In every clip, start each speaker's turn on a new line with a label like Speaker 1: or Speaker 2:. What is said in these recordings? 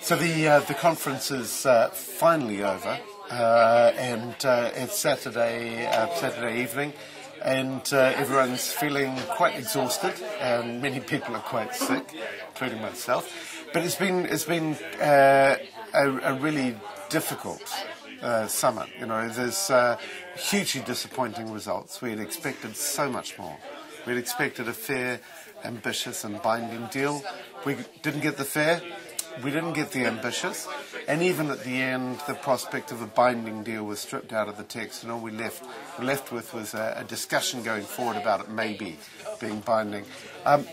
Speaker 1: So the conference is finally over, and it's Saturday evening, and everyone's feeling quite exhausted, and many people are quite sick, including myself. But it's been a really difficult summer. You know, there's hugely disappointing results. We had expected so much more. We had expected a fair, ambitious and binding deal. We didn't get the fair. We didn't get the ambitious, and even at the end, the prospect of a binding deal was stripped out of the text, and all we left with was a discussion going forward about it maybe being binding.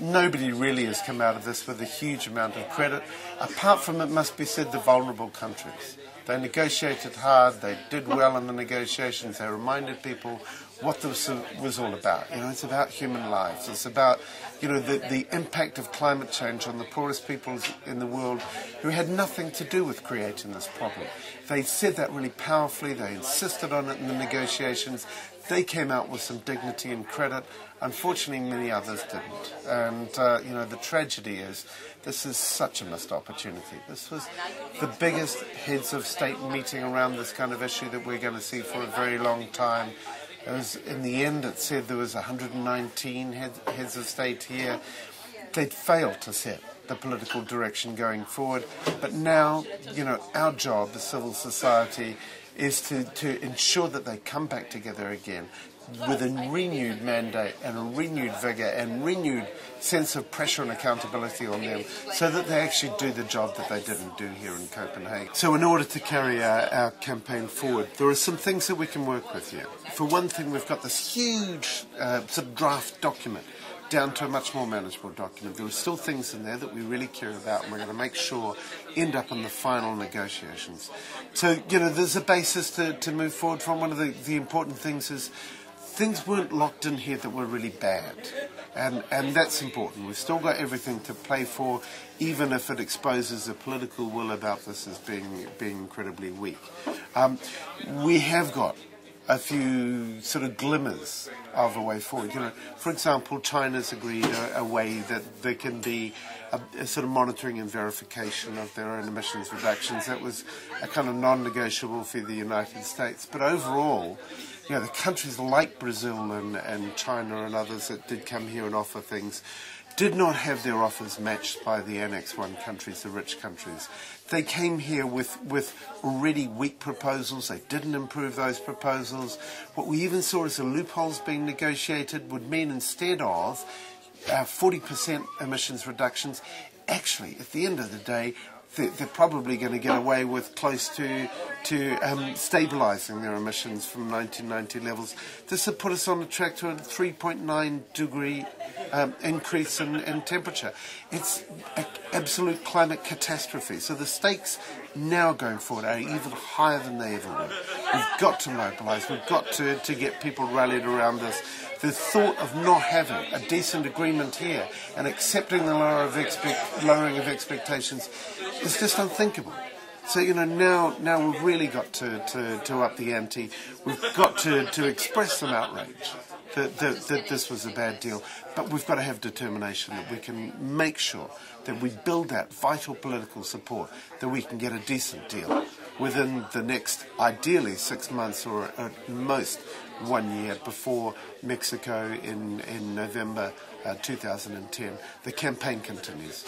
Speaker 1: Nobody really has come out of this with a huge amount of credit, apart from, it must be said, the vulnerable countries. They negotiated hard, they did well in the negotiations, they reminded people what this was all about. You know, it's about human lives. It's about, you know, the impact of climate change on the poorest peoples in the world who had nothing to do with creating this problem. They said that really powerfully. They insisted on it in the negotiations. They came out with some dignity and credit. Unfortunately, many others didn't. And, you know, the tragedy is this is such a missed opportunity. This was the biggest heads of state meeting around this kind of issue that we're going to see for a very long time. It was, in the end, it said there was 119 heads of state here. They'd failed to set the political direction going forward. But now, you know, our job as civil society is to ensure that they come back together again with a renewed mandate and a renewed vigour and renewed sense of pressure and accountability on them, so that they actually do the job that they didn't do here in Copenhagen. So in order to carry our campaign forward, there are some things that we can work with here. For one thing, we've got this huge sort of draft document down to a much more manageable document. There are still things in there that we really care about, and we're going to make sure end up in the final negotiations. So, you know, there's a basis to move forward from. One of the important things is things weren't locked in here that were really bad, and that's important. We've still got everything to play for, even if it exposes the political will about this as being incredibly weak. We have got a few sort of glimmers of a way forward. You know, for example, China's agreed a way that there can be a sort of monitoring and verification of their own emissions reductions. That was a kind of non-negotiable for the United States. But overall, you know, the countries like Brazil and China and others that did come here and offer things did not have their offers matched by the Annex I countries, the rich countries. They came here with already weak proposals. They didn't improve those proposals. What we even saw as the loopholes being negotiated would mean, instead of 40% emissions reductions, actually, at the end of the day, they're probably going to get away with close to stabilising their emissions from 1990 levels. This would put us on a track to a 3.9 degree increase in temperature. It's an absolute climate catastrophe. So the stakes now going forward are even higher than they ever were. We've got to mobilise. We've got to get people rallied around this. The thought of not having a decent agreement here and accepting the lowering of expectations is just unthinkable. So, you know, now we've really got to up the ante. We've got to express some outrage that this was a bad deal, but we've got to have determination that we can make sure that we build that vital political support, that we can get a decent deal within the next, ideally, 6 months or at most 1 year before Mexico in November 2010. The campaign continues.